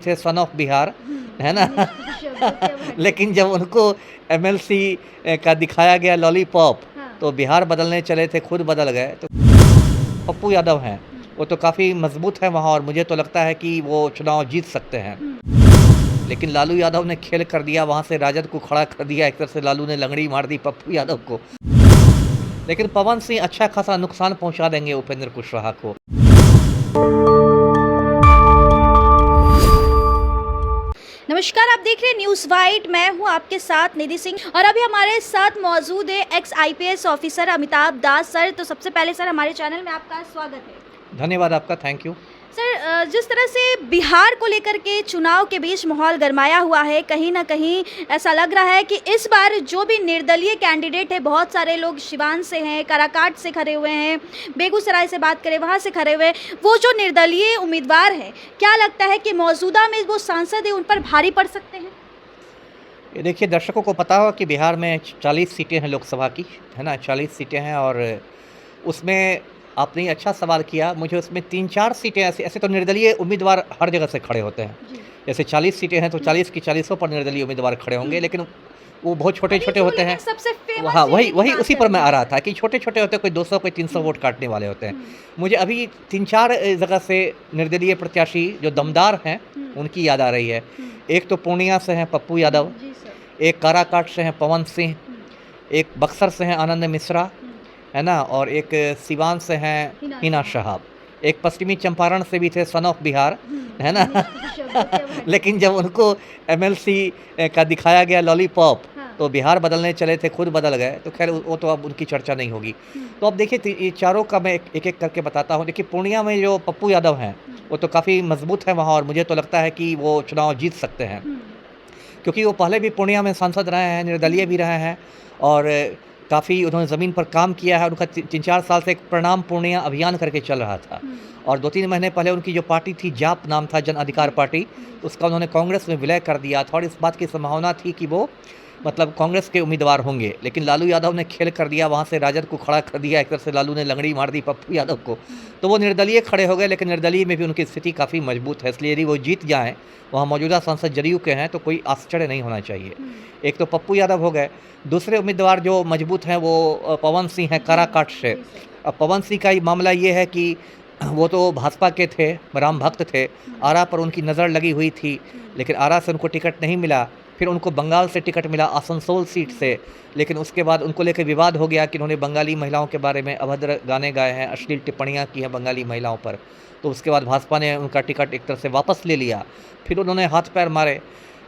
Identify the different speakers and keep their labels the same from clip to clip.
Speaker 1: थे son of Bihar, है ना?
Speaker 2: निश्चित शब्दों क्या बात है।
Speaker 1: लेकिन जब उनको एमएलसी का दिखाया गया लॉलीपॉप,
Speaker 2: हाँ।
Speaker 1: तो बिहार बदलने चले थे, खुद बदल गए। तो पप्पू यादव हैं,
Speaker 2: हुँ,
Speaker 1: वो तो काफ़ी मजबूत हैं वहाँ और मुझे तो लगता है कि वो चुनाव जीत सकते हैं।
Speaker 2: हुँ।
Speaker 1: लेकिन लालू यादव ने खेल कर दिया, वहाँ से राजद को खड़ा कर दिया, एक तरह से लालू ने लंगड़ी मार दी पप्पू यादव को। लेकिन पवन सिंह अच्छा खासा नुकसान पहुँचा देंगे उपेंद्र कुशवाहा को।
Speaker 2: नमस्कार, आप देख रहे हैं न्यूज़ वाइट। मैं हूं आपके साथ निधि सिंह और अभी हमारे साथ मौजूद है एक्स आईपीएस ऑफिसर अमिताभ दास सर। तो सबसे पहले सर हमारे चैनल में आपका स्वागत है।
Speaker 1: धन्यवाद आपका, थैंक यू।
Speaker 2: सर जिस तरह से बिहार को लेकर के चुनाव के बीच माहौल गरमाया हुआ है, कहीं ना कहीं ऐसा लग रहा है कि इस बार जो भी निर्दलीय कैंडिडेट है, बहुत सारे लोग सिवान से हैं, काराकाट से खड़े हुए हैं, बेगूसराय से बात करें वहाँ से खड़े हुए हैं, वो जो निर्दलीय उम्मीदवार हैं, क्या लगता है कि मौजूदा में वो सांसद है उन पर भारी पड़ सकते हैं?
Speaker 1: ये देखिए, दर्शकों को पता होगा कि बिहार में 40 सीटें हैं लोकसभा की, है ना? 40 सीटें हैं और उसमें आपने ये अच्छा सवाल किया। मुझे उसमें 3-4 सीटें ऐसे ऐसे तो निर्दलीय उम्मीदवार हर जगह से खड़े होते हैं।
Speaker 2: जी।
Speaker 1: जैसे 40 सीटें हैं तो 40 की 40 पर निर्दलीय उम्मीदवार खड़े होंगे, लेकिन वो बहुत
Speaker 2: अभी
Speaker 1: छोटे-छोटे
Speaker 2: जो
Speaker 1: होते
Speaker 2: लेकिन
Speaker 1: हैं।
Speaker 2: सबसे फेमस
Speaker 1: हाँ, वही
Speaker 2: सीट की
Speaker 1: वही
Speaker 2: बात
Speaker 1: उसी
Speaker 2: कर
Speaker 1: पर
Speaker 2: रहे
Speaker 1: मैं
Speaker 2: हैं।
Speaker 1: आ रहा था कि छोटे-छोटे होते हैं, कोई 200 कोई 300 वोट काटने वाले होते हैं।
Speaker 2: हुँ,
Speaker 1: मुझे अभी 3-4 जगह से निर्दलीय प्रत्याशी जो दमदार हैं,
Speaker 2: हुँ,
Speaker 1: उनकी याद आ रही है।
Speaker 2: हुँ,
Speaker 1: एक तो पूर्णिया से हैं पप्पू यादव,
Speaker 2: जी सर।
Speaker 1: एक काराकाट से हैं पवन सिंह,
Speaker 2: हुँ,
Speaker 1: एक बक्सर से हैं आनंद मिश्रा,
Speaker 2: हुँ,
Speaker 1: है ना? और एक सिवान से हैं
Speaker 2: हिना
Speaker 1: हिना
Speaker 2: साहब।
Speaker 1: शहाब। एक पश्चिमी चंपारण से भी थे सन ऑफ बिहार, है ना?
Speaker 2: निश्चित शब्दों क्या बात है।
Speaker 1: लेकिन जब उनको एमएलसी का दिखाया गया लॉलीपॉप,
Speaker 2: हाँ।
Speaker 1: तो बिहार बदलने चले थे, खुद बदल गए। तो खैर वो तो अब उनकी चर्चा नहीं होगी।
Speaker 2: हुँ,
Speaker 1: तो अब देखिए ये चारों का मैं एक-एक करके बताता हूँ। देखिए, पूर्णिया में जो पप्पू यादव हैं,
Speaker 2: हुँ,
Speaker 1: वो तो काफ़ी मजबूत हैं वहाँ और मुझे तो लगता है कि वो चुनाव जीत सकते हैं।
Speaker 2: हुँ,
Speaker 1: क्योंकि वो पहले भी पूर्णिया में सांसद रहे हैं, निर्दलीय
Speaker 2: हुँ,
Speaker 1: भी रहे हैं और काफ़ी उन्होंने ज़मीन पर काम किया है। उनका 3-4 साल से एक प्रणाम पूर्णिया अभियान करके चल रहा था
Speaker 2: हुँ,
Speaker 1: और 2-3 महीने पहले उनकी जो पार्टी थी, जाप नाम था, जन अधिकार
Speaker 2: जी,
Speaker 1: पार्टी,
Speaker 2: जी,
Speaker 1: उसका उन्होंने कांग्रेस में विलय कर दिया था और इस बात की संभावना थी कि वो मतलब कांग्रेस के उम्मीदवार होंगे। लेकिन लालू यादव ने खेल कर दिया, वहाँ से राजद को खड़ा कर दिया, एक तरह से लालू ने लंगड़ी मार दी पप्पू यादव को।
Speaker 2: हुँ,
Speaker 1: तो वो निर्दलीय खड़े हो गए, लेकिन निर्दलीय में भी उनकी स्थिति काफ़ी मजबूत है, इसलिए यदि वो जीत जाएँ, वहाँ मौजूदा सांसद जदयू के हैं, तो कोई आश्चर्य नहीं होना चाहिए।
Speaker 2: हुँ,
Speaker 1: एक तो पप्पू यादव हो गए, दूसरे उम्मीदवार जो मजबूत हैं वो पवन सिंह हैं काराकाट से।
Speaker 2: जी सर।
Speaker 1: अब पवन सिंह का ही मामला ये है कि वो तो भाजपा के थे, राम भक्त थे,
Speaker 2: हुँ,
Speaker 1: आरा पर उनकी नज़र लगी हुई थी,
Speaker 2: हुँ,
Speaker 1: लेकिन आरा से उनको टिकट नहीं मिला। फिर उनको बंगाल से टिकट मिला, आसनसोल सीट से, लेकिन उसके बाद उनको लेके विवाद हो गया कि उन्होंने बंगाली महिलाओं के बारे में अभद्र गाने गाए हैं, अश्लील टिप्पणियाँ की हैं बंगाली महिलाओं पर। तो उसके बाद भाजपा ने उनका टिकट एक तरह से वापस ले लिया। फिर उन्होंने हाथ-पैर मारे,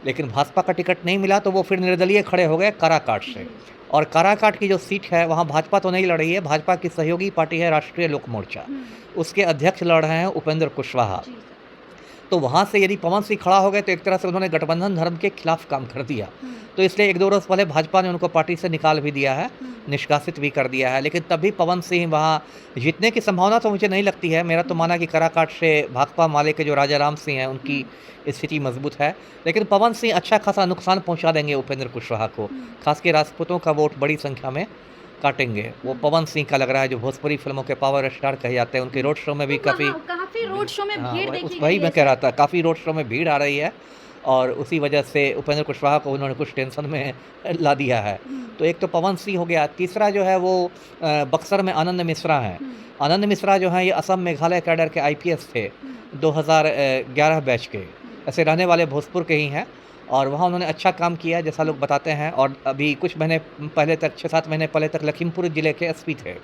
Speaker 1: लेकिन भाजपा का टिकट नहीं मिला, तो वो फिर निर्दलीय खड़े हो गए काराकाट से।
Speaker 2: जी,
Speaker 1: और काराकाट की जो सीट है, वहाँ भाजपा तो नहीं लड़ रही है, भाजपा की सहयोगी पार्टी है राष्ट्रीय लोक मोर्चा।
Speaker 2: हुँ,
Speaker 1: उसके अध्यक्ष लड़ रहे हैं उपेंद्र कुशवाहा।
Speaker 2: जी सर।
Speaker 1: तो वहाँ से यदि पवन सिंह खड़ा हो गए, तो एक तरह से उन्होंने गठबंधन धर्म के खिलाफ काम कर दिया।
Speaker 2: हुँ,
Speaker 1: तो इसलिए 1-2 रोज़ पहले भाजपा ने उनको पार्टी से निकाल भी दिया है,
Speaker 2: हुँ,
Speaker 1: निष्कासित भी कर दिया है। लेकिन तब भी पवन सिंह वहाँ जीतने की संभावना तो मुझे नहीं लगती है। मेरा तो माना कि काराकाट से भाकपा माले के जो राजा राम सिंह हैं, उनकी
Speaker 2: हुँ,
Speaker 1: स्थिति मजबूत है। लेकिन पवन सिंह अच्छा खासा नुकसान पहुँचा देंगे उपेंद्र कुशवाहा को।
Speaker 2: हुँ,
Speaker 1: खास के राजपूतों का वोट बड़ी संख्या में काटेंगे। वो
Speaker 2: हुँ।
Speaker 1: पवन सिंह का लग रहा है, जो भोजपुरी फ़िल्मों के पावर स्टार कहे जाते हैं। उनके रोड शो में भी
Speaker 2: तो
Speaker 1: काफ़ी
Speaker 2: वहाँ काफ़ी रोड शो में
Speaker 1: हाँ,
Speaker 2: भीड़ देखी
Speaker 1: वही
Speaker 2: गई है
Speaker 1: मैं कह
Speaker 2: सर।
Speaker 1: रहा था, काफ़ी रोड शो में भीड़ आ रही है और उसी वजह से उपेंद्र कुशवाहा को उन्होंने कुछ टेंशन में ला दिया है।
Speaker 2: हुँ,
Speaker 1: तो एक तो पवन सिंह हो गया, तीसरा जो है वो बक्सर में आनंद मिश्रा हैं।
Speaker 2: हुँ,
Speaker 1: आनंद मिश्रा जो हैं, ये असम मेघालय कैडर के आईपीएस थे,
Speaker 2: हुँ,
Speaker 1: 2011 बैच के।
Speaker 2: हुँ,
Speaker 1: ऐसे रहने वाले भोजपुर के ही हैं और वहाँ उन्होंने अच्छा काम किया जैसा लोग बताते हैं और अभी कुछ महीने पहले तक, 6-7 महीने पहले तक लखीमपुर ज़िले के एसपी थे।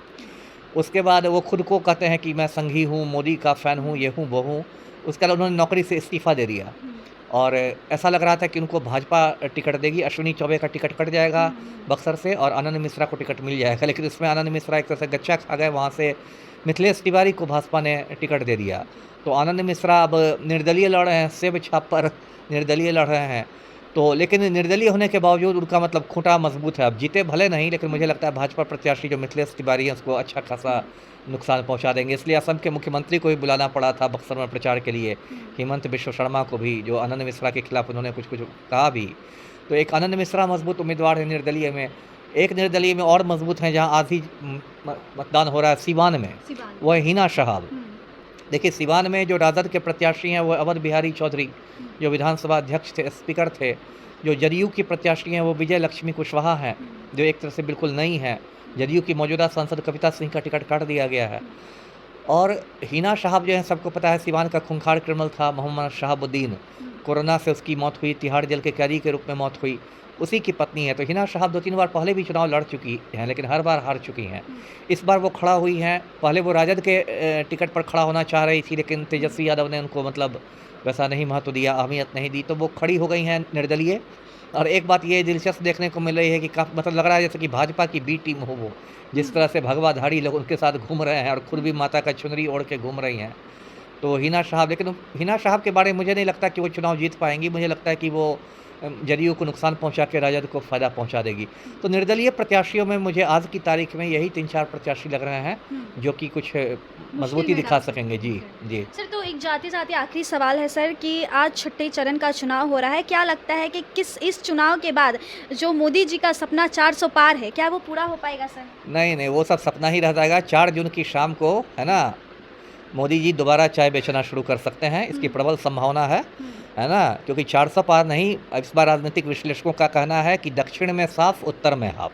Speaker 1: उसके बाद वो खुद को कहते हैं कि मैं संघी हूँ, मोदी का फ़ैन हूँ, ये हूँ, वो हूँ। उसके बाद उन्होंने नौकरी से इस्तीफ़ा दे दिया
Speaker 2: हुँ,
Speaker 1: और ऐसा लग रहा था कि उनको भाजपा टिकट देगी, अश्विनी चौबे का टिकट कट जाएगा
Speaker 2: हुँ,
Speaker 1: बक्सर से और आनंद मिश्रा को टिकट मिल जाएगा। लेकिन इसमें आनंद मिश्रा एक तरह से गच्चा खा गए, वहाँ से मिथिलेश तिवारी को भाजपा ने टिकट दे दिया। तो आनंद मिश्रा अब निर्दलीय लड़ रहे हैं, सेब छाप पर निर्दलीय लड़ रहे हैं। तो लेकिन निर्दलीय होने के बावजूद उनका मतलब खूँटा मजबूत है। अब जीते भले नहीं, लेकिन मुझे लगता है भाजपा प्रत्याशी जो मिथिलेश तिवारी हैं, उसको अच्छा खासा नुकसान पहुँचा देंगे। इसलिए असम के मुख्यमंत्री को भी बुलाना पड़ा था बक्सर में प्रचार के लिए,
Speaker 2: हुँ,
Speaker 1: हेमंत बिश्व शर्मा को भी, जो आनंद मिश्रा के खिलाफ उन्होंने कुछ-कुछ कहा भी। तो एक आनंद मिश्रा मजबूत उम्मीदवार है निर्दलीय में। एक निर्दलीय में और मजबूत हैं, जहाँ आज ही मतदान हो रहा है सिवान में,
Speaker 2: सिवान।
Speaker 1: वो है हिना शहाब।
Speaker 2: हुँ,
Speaker 1: देखिए, सिवान में जो राजद के प्रत्याशी हैं वो अवध बिहारी चौधरी, जो विधानसभा अध्यक्ष थे, स्पीकर थे। जो जदयू की प्रत्याशी हैं वो विजय लक्ष्मी कुशवाहा हैं, जो एक तरह से बिल्कुल नई हैं। जदयू की मौजूदा सांसद कविता सिंह का टिकट काट दिया गया है। और हिना साहब जो है, सबको पता है, सिवान का खूंखार क्रिमिनल था मोहम्मद शहाबुद्दीन। कोरोना से उसकी मौत हुई, तिहाड़ जेल के कैदी के रूप में मौत हुई, उसी की पत्नी है। तो हिना साहब 2-3 बार पहले भी चुनाव लड़ चुकी हैं, लेकिन हर बार हार चुकी हैं। इस बार वो खड़ा हुई हैं। पहले वो राजद के टिकट पर खड़ा होना चाह रही थी, लेकिन तेजस्वी यादव ने उनको मतलब वैसा नहीं महत्व दिया, अहमियत नहीं दी, तो वो खड़ी हो गई हैं निर्दलीय। और एक बात ये दिलचस्प देखने को मिल रही है कि काफ़ी मतलब लग रहा है जैसे कि भाजपा की बी टीम हो वो, जिस तरह से भगवाधारी लोग उनके साथ घूम रहे हैं और खुद भी माता का चुनरी ओढ़ के घूम रही हैं। तो हिना साहब, लेकिन हिना साहब के बारे में मुझे नहीं लगता कि वो चुनाव जीत पाएंगी। मुझे लगता है कि वो जदयू को नुकसान पहुंचा के राजद को फ़ायदा पहुंचा देगी। तो निर्दलीय प्रत्याशियों में मुझे आज की तारीख में यही 3-4 प्रत्याशी लग रहे हैं जो कि कुछ मजबूती दिखा सकेंगे। जी जी
Speaker 2: सर, तो एक जाते आखिरी सवाल है सर कि आज छठे चरण का चुनाव हो रहा है। क्या लगता है कि इस चुनाव के बाद जो मोदी जी का सपना 400 पार है, क्या वो पूरा हो पाएगा सर?
Speaker 1: नहीं, वो सब सपना ही रह जाएगा। 4 जून की शाम को, है ना, मोदी जी दोबारा चाय बेचना शुरू कर सकते हैं, इसकी प्रबल संभावना है ना, क्योंकि 400 पार नहीं। इस बार राजनीतिक विश्लेषकों का कहना है कि दक्षिण में साफ, उत्तर में हाफ,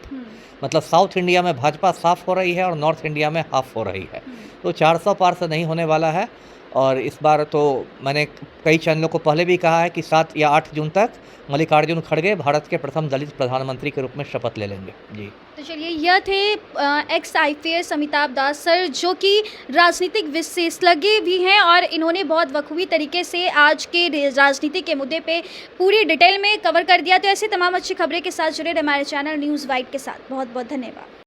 Speaker 1: मतलब साउथ इंडिया में भाजपा साफ हो रही है और नॉर्थ इंडिया में हाफ हो रही है। तो 400 पार से नहीं होने वाला है। और इस बार तो मैंने कई चैनलों को पहले भी कहा है कि 7 या 8 जून तक मल्लिकार्जुन खड़गे भारत के प्रथम दलित प्रधानमंत्री के रूप में शपथ ले लेंगे। जी,
Speaker 2: तो चलिए, यह थे एक्स IPS अमिताभ दास सर, जो कि राजनीतिक विशेषज्ञ भी हैं और इन्होंने बहुत बखूबी तरीके से आज के राजनीति के मुद्दे पे पूरी डिटेल में कवर कर दिया। तो ऐसे तमाम अच्छी खबरें के साथ जुड़े रहे हमारे चैनल न्यूज़ वाइड के साथ। बहुत बहुत धन्यवाद।